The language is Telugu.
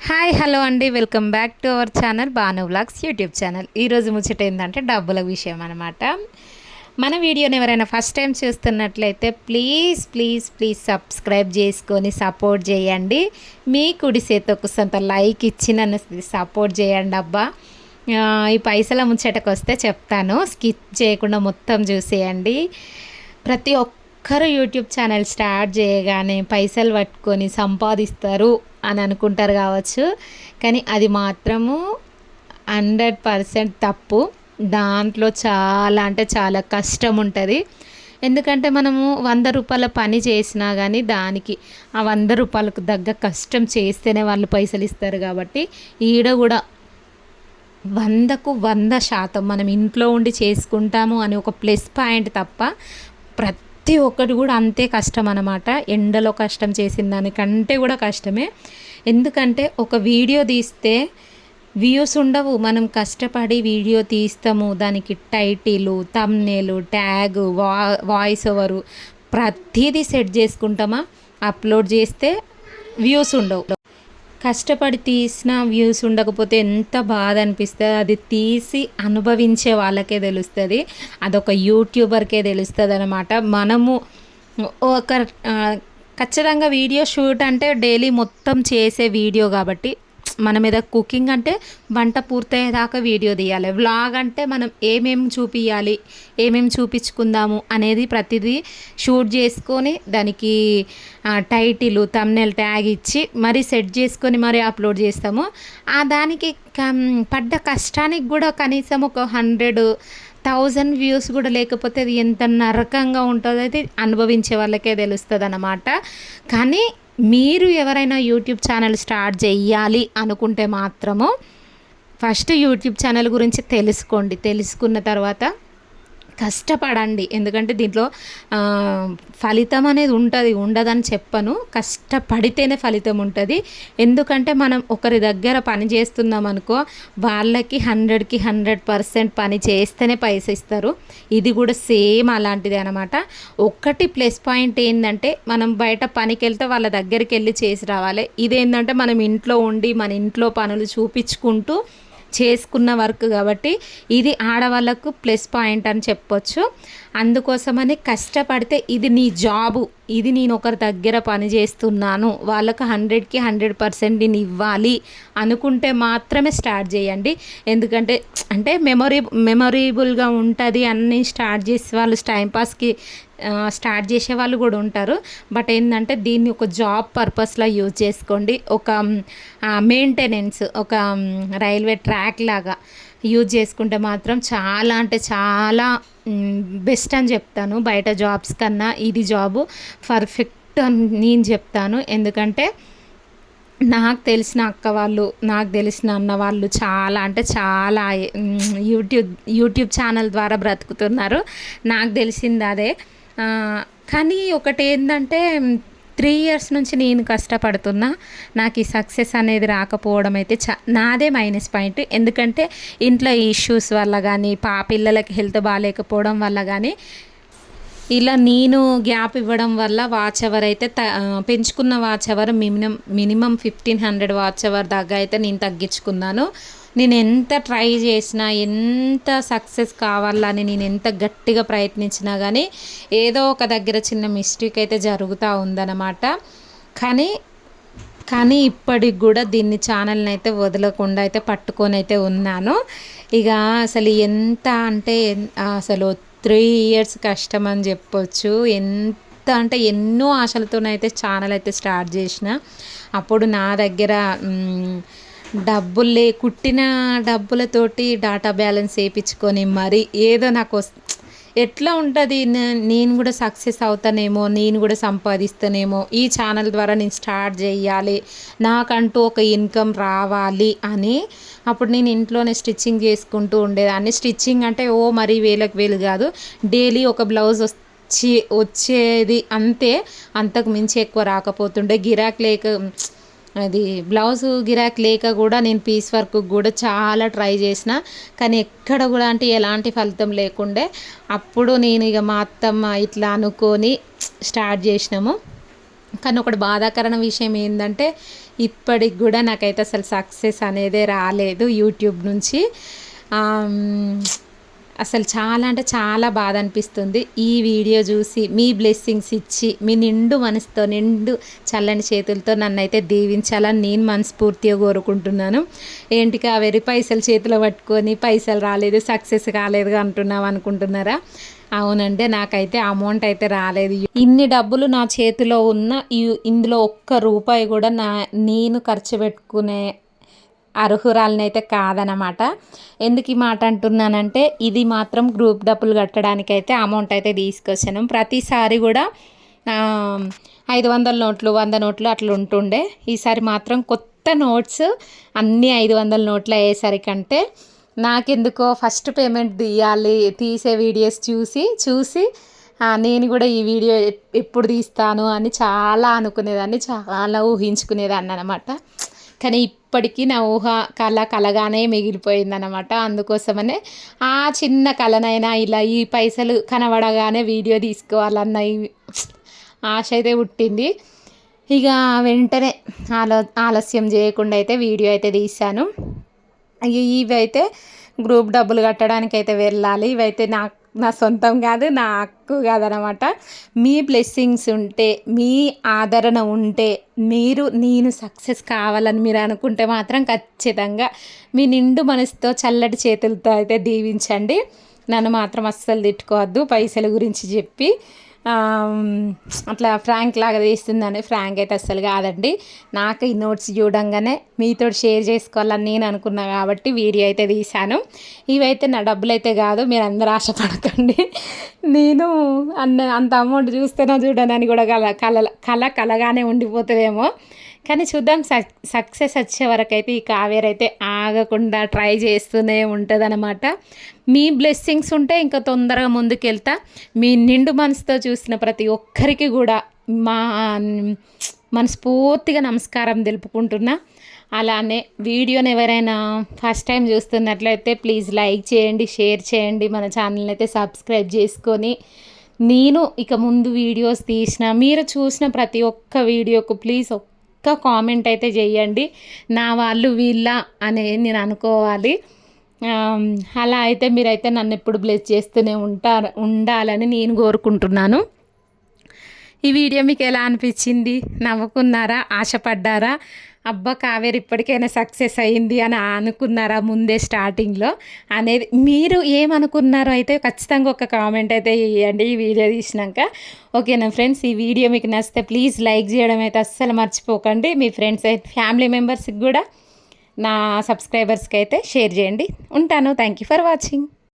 హాయ్ హలో అండి, welcome back to our channel Banu vlogs YouTube channel. ఈరోజు ముచ్చట ఏంటంటే డబ్బుల విషయం అనమాట. మన వీడియోని ఎవరైనా ఫస్ట్ టైం చూస్తున్నట్లయితే ప్లీజ్ ప్లీజ్ ప్లీజ్ సబ్స్క్రైబ్ చేసుకొని సపోర్ట్ చేయండి. మీ కుడి చేతికి కొంత లైక్ ఇచ్చి నన్ను సపోర్ట్ చేయండి అబ్బా. ఈ పైసల ముచ్చటకు వస్తే చెప్తాను, స్కిప్ చేయకుండా మొత్తం చూసేయండి. ప్రతి ఒక్కరు యూట్యూబ్ ఛానల్ స్టార్ట్ చేయగానే పైసలు పట్టుకొని సంపాదిస్తారు అని అనుకుంటారు కావచ్చు, కానీ అది మాత్రము 100% తప్పు. దాంట్లో చాలా అంటే చాలా కష్టం ఉంటుంది. ఎందుకంటే మనము 100 రూపాయల పని చేసినా కానీ దానికి ఆ 100 రూపాయలకు తగ్గ కష్టం చేస్తేనే వాళ్ళు పైసలు ఇస్తారు. కాబట్టి ఈడ కూడా 100కు 100% మనం ఇంట్లో ఉండి చేసుకుంటాము అని ఒక ప్లస్ పాయింట్ తప్ప ప్రతి ఒక్కటి కూడా అంతే కష్టం అన్నమాట. ఎండలో కష్టం చేసిన దానికంటే కూడా కష్టమే. ఎందుకంటే ఒక వీడియో తీస్తే వ్యూస్ ఉండవు. మనం కష్టపడి వీడియో తీస్తాము, దానికి title, thumbnail, tag, voice over ప్రతిదీ సెట్ చేసుకుంటామా, అప్లోడ్ చేస్తే వ్యూస్ ఉండవు. కష్టపడి తీసిన వ్యూస్ ఉండకపోతే ఎంత బాధ అనిపిస్తుంది. అది తీసి అనుభవించే వాళ్ళకే తెలుస్తుంది, అదొక యూట్యూబర్కే తెలుస్తుంది అన్నమాట. మనము ఒక ఖచ్చితంగా వీడియో షూట్ అంటే డైలీ మొత్తం చేసే వీడియో కాబట్టి మన మీద కుకింగ్ అంటే వంట పూర్తయ్యేదాకా వీడియో తీయాలి. వ్లాగ్ అంటే మనం ఏమేమి చూపించాలి, ఏమేమి చూపించుకుందాము అనేది ప్రతిదీ షూట్ చేసుకొని దానికి టైటిల్, థంబ్నెయిల్, ట్యాగ్ ఇచ్చి మరీ సెట్ చేసుకొని మరీ అప్లోడ్ చేస్తాము. ఆ దానికి పడ్డ కష్టానికి కూడా కనీసం ఒక 100,000 వ్యూస్ కూడా లేకపోతే అది ఎంత నరకంగా ఉంటుందో అది అనుభవించే వాళ్ళకే తెలుస్తుంది అన్నమాట. కానీ మీరు ఎవరైనా యూట్యూబ్ ఛానల్ స్టార్ట్ చేయాలి అనుకుంటే మాత్రము ఫస్ట్ యూట్యూబ్ ఛానల్ గురించి తెలుసుకోండి. తెలుసుకున్న తర్వాత కష్టపడండి. ఎందుకంటే దీంట్లో ఫలితం అనేది ఉంటుంది, ఉండదని చెప్పను. కష్టపడితేనే ఫలితం ఉంటుంది. ఎందుకంటే మనం ఒకరి దగ్గర పని చేస్తున్నాం అనుకో, వాళ్ళకి 100కి 100% పని చేస్తేనే పైసలు ఇస్తారు. ఇది కూడా సేమ్ అలాంటిదే అనమాట. ఒక్కటి ప్లస్ పాయింట్ ఏంటంటే మనం బయట పనికి వెళ్తే వాళ్ళ దగ్గరికి వెళ్ళి చేసి రావాలి. ఇదేంటంటే మనం ఇంట్లో ఉండి మన ఇంట్లో పనులు చూపించుకుంటూ చేసుకున్న వర్క్ కాబట్టి ఇది ఆడవాళ్ళకు ప్లస్ పాయింట్ అని చెప్పొచ్చు. అందుకోసమని కష్టపడితే ఇది నీ జాబు, ఇది నేను ఒకరి దగ్గర పని చేస్తున్నాను, వాళ్ళకు 100కి 100% నేను ఇవ్వాలి అనుకుంటే మాత్రమే స్టార్ట్ చేయండి. ఎందుకంటే అంటే మెమొరబుల్గా ఉంటుంది. అన్నీ స్టార్ట్ చేసే వాళ్ళు టైంపాస్కి స్టార్ట్ చేసే వాళ్ళు కూడా ఉంటారు. బట్ ఏంటంటే దీన్ని ఒక జాబ్ పర్పస్లో యూజ్ చేసుకోండి. ఒక మెయింటెనెన్స్, ఒక రైల్వే ట్రాక్ లాగా యూజ్ చేసుకుంటే మాత్రం చాలా అంటే చాలా బెస్ట్ అని చెప్తాను. బయట జాబ్స్ కన్నా ఇది జాబు పర్ఫెక్ట్ అని నేను చెప్తాను. ఎందుకంటే నాకు తెలిసిన అక్క వాళ్ళు, నాకు తెలిసిన అన్న వాళ్ళు చాలా అంటే చాలా యూట్యూబ్ ఛానల్ ద్వారా బ్రతుకుతున్నారు. నాకు తెలిసింది అదే. కానీ ఒకటి ఏంటంటే 3 years నుంచి నేను కష్టపడుతున్నా, నాకు ఈ సక్సెస్ అనేది రాకపోవడం అయితే నాదే మైనస్ పాయింట్. ఎందుకంటే ఇంట్లో ఇష్యూస్ వల్ల కానీ, పిల్లలకి హెల్త్ బాగాలేకపోవడం వల్ల కానీ, ఇలా నేను గ్యాప్ ఇవ్వడం వల్ల వాచ్ అవర్ అయితే పెంచుకున్న watch hour minimum 1500 watch hour దాకా అయితే నేను తగ్గించుకున్నాను. నేను ఎంత ట్రై చేసినా, ఎంత సక్సెస్ కావాలని నేను ఎంత గట్టిగా ప్రయత్నించినా కానీ ఏదో ఒక దగ్గర చిన్న మిస్టేక్ అయితే జరుగుతూ ఉందన్నమాట. కానీ ఇప్పటికి కూడా దీన్ని ఛానల్ని అయితే వదలకుండా అయితే పట్టుకొని అయితే ఉన్నాను. ఇక అసలు ఎంత అంటే అసలు 3 years కష్టం అని చెప్పొచ్చు. ఎంత అంటే ఎన్నో ఆశలతోనైతే ఛానల్ అయితే స్టార్ట్ చేసిన. అప్పుడు నా దగ్గర కుట్టిన డబ్బులతోటి డాటా బ్యాలెన్స్ వేయించుకొని మరి ఏదో నాకు ఎట్లా ఉంటుంది, నేను కూడా సక్సెస్ అవుతానేమో, నేను కూడా సంపాదిస్తానేమో, ఈ ఛానల్ ద్వారా నేను స్టార్ట్ చేయాలి, నాకంటూ ఒక ఇన్కమ్ రావాలి అని అప్పుడు నేను ఇంట్లోనే స్టిచ్చింగ్ చేసుకుంటూ ఉండేదాన్ని. స్టిచ్చింగ్ అంటే మరి వేలకు వేలు కాదు, డైలీ ఒక బ్లౌజ్ వచ్చేది అంతే, అంతకు మించి ఎక్కువ రాకపోతుండే. గిరాక్ లేక అది బ్లౌజు గిరాక్ లేక కూడా నేను పీస్ వర్క్ కూడా చాలా ట్రై చేసిన, కానీ ఎక్కడ కూడా అంటే ఎలాంటి ఫలితం లేకుండే. అప్పుడు నేను ఇక మా అత్తమ్మ ఇట్లా అనుకొని స్టార్ట్ చేసినాము. కానీ ఒకటి బాధాకరణ విషయం ఏంటంటే ఇప్పటికి కూడా నాకైతే అసలు సక్సెస్ అనేదే రాలేదు యూట్యూబ్ నుంచి. అసలు చాలా అంటే చాలా బాధ అనిపిస్తుంది. ఈ వీడియో చూసి మీ బ్లెస్సింగ్స్ ఇచ్చి మీ నిండు మనసుతో నిండు చల్లని చేతులతో నన్నైతే దీవించాలని నేను మనస్ఫూర్తిగా కోరుకుంటున్నాను. ఏంటికి ఆ వెరీ పైసలు చేతిలో పట్టుకొని పైసలు రాలేదు సక్సెస్ కాలేదు అంటున్నావు అనుకుంటున్నారా? అవునండి, నాకైతే అమౌంట్ అయితే రాలేదు. ఇన్ని డబ్బులు నా చేతిలో ఉన్న ఇందులో ఒక్క రూపాయి కూడా నేను ఖర్చు పెట్టుకునే అర్హురాలనైతే కాదనమాట. ఎందుకు ఈ మాట అంటున్నానంటే ఇది మాత్రం గ్రూప్ డబ్బులు కట్టడానికైతే అమౌంట్ అయితే తీసుకొచ్చాను. ప్రతిసారి కూడా 500 నోట్లు 100 నోట్లు అట్లా ఉంటుండే. ఈసారి మాత్రం కొత్త నోట్స్ అన్నీ 500 నోట్లు అయ్యేసరికంటే నాకెందుకో ఫస్ట్ పేమెంట్ తీసే వీడియోస్ చూసి నేను కూడా ఈ వీడియో ఎప్పుడు తీస్తాను అని చాలా అనుకునేదాన్ని, చాలా ఊహించుకునేదాన్ని అనమాట. కానీ ఇప్పటికీ నా ఊహ కలగానే మిగిలిపోయిందనమాట. అందుకోసమనే ఆ చిన్న కలనైనా ఇలా ఈ పైసలు కనబడగానే వీడియో తీసుకోవాలన్న ఆశ అయితే పుట్టింది. ఇక వెంటనే ఆలస్యం చేయకుండా అయితే వీడియో అయితే తీశాను. ఇవైతే గ్రూప్ డబ్బులు కట్టడానికి అయితే వెళ్ళాలి. ఇవైతే నా సొంతం కాదు, నా హక్కు కాదనమాట. మీ బ్లెస్సింగ్స్ ఉంటే, మీ ఆదరణ ఉంటే, నేను సక్సెస్ కావాలని మీరు అనుకుంటే మాత్రం ఖచ్చితంగా మీ నిండు మనసుతో చల్లటి చేతులతో అయితే దీవించండి. నన్ను మాత్రం అస్సలు తిట్టుకోవద్దు పైసల గురించి చెప్పి. అట్లా ఫ్రాంక్ లాగా తీస్తుందని. ఫ్రాంక్ అయితే అస్సలు కాదండి. నాకు ఈ నోట్స్ చూడంగానే మీతో షేర్ చేసుకోవాలని నేను అనుకున్నా కాబట్టి వీడియో అయితే తీశాను. ఇవైతే నా డబ్బులు అయితే కాదు, మీరు అందరూ ఆశపడకండి. నేను అంత అమౌంట్ చూస్తేనో చూడనని కూడా కలగానే ఉండిపోతుందేమో. కానీ చూద్దాం, సక్సెస్ వచ్చే వరకు అయితే ఈ కావేరి అయితే ఆగకుండా ట్రై చేస్తూనే ఉంటుందన్నమాట. మీ బ్లెస్సింగ్స్ ఉంటే ఇంకా తొందరగా ముందుకెళ్తా. మీ నిండు మనసుతో చూసిన ప్రతి ఒక్కరికి కూడా మనస్ఫూర్తిగా నమస్కారం తెలుపుకుంటున్నా. అలానే వీడియోని ఎవరైనా ఫస్ట్ టైం చూస్తున్నట్లయితే ప్లీజ్ లైక్ చేయండి, షేర్ చేయండి, మన ఛానల్ని అయితే సబ్స్క్రైబ్ చేసుకొని నేను ఇక ముందు వీడియోస్ తీసిన మీరు చూసిన ప్రతి ఒక్క వీడియోకు ప్లీజ్ కామెంట్ అయితే చేయండి. నా వాళ్ళు వీళ్ళ అని నేను అనుకోవాలి. అలా అయితే మీరైతే నన్ను ఎప్పుడు బ్లెస్ చేస్తూనే ఉండాలని నేను కోరుకుంటున్నాను. ఈ వీడియో మీకు ఎలా అనిపించింది? నవ్వుకున్నారా? ఆశపడ్డారా? అబ్బా కావేరి ఇప్పటికైనా సక్సెస్ అయ్యింది అని అనుకున్నారా ముందే స్టార్టింగ్లో అనేది? మీరు ఏమనుకున్నారో అయితే ఖచ్చితంగా ఒక కామెంట్ అయితే ఇవ్వండి ఈ వీడియో తీసినాక. ఓకేనా ఫ్రెండ్స్, ఈ వీడియో మీకు నచ్చితే ప్లీజ్ లైక్ చేయడం అయితే అస్సలు మర్చిపోకండి. మీ ఫ్రెండ్స్ అయితే ఫ్యామిలీ మెంబర్స్కి కూడా నా సబ్స్క్రైబర్స్కి అయితే షేర్ చేయండి. ఉంటాను. Thank you for watching.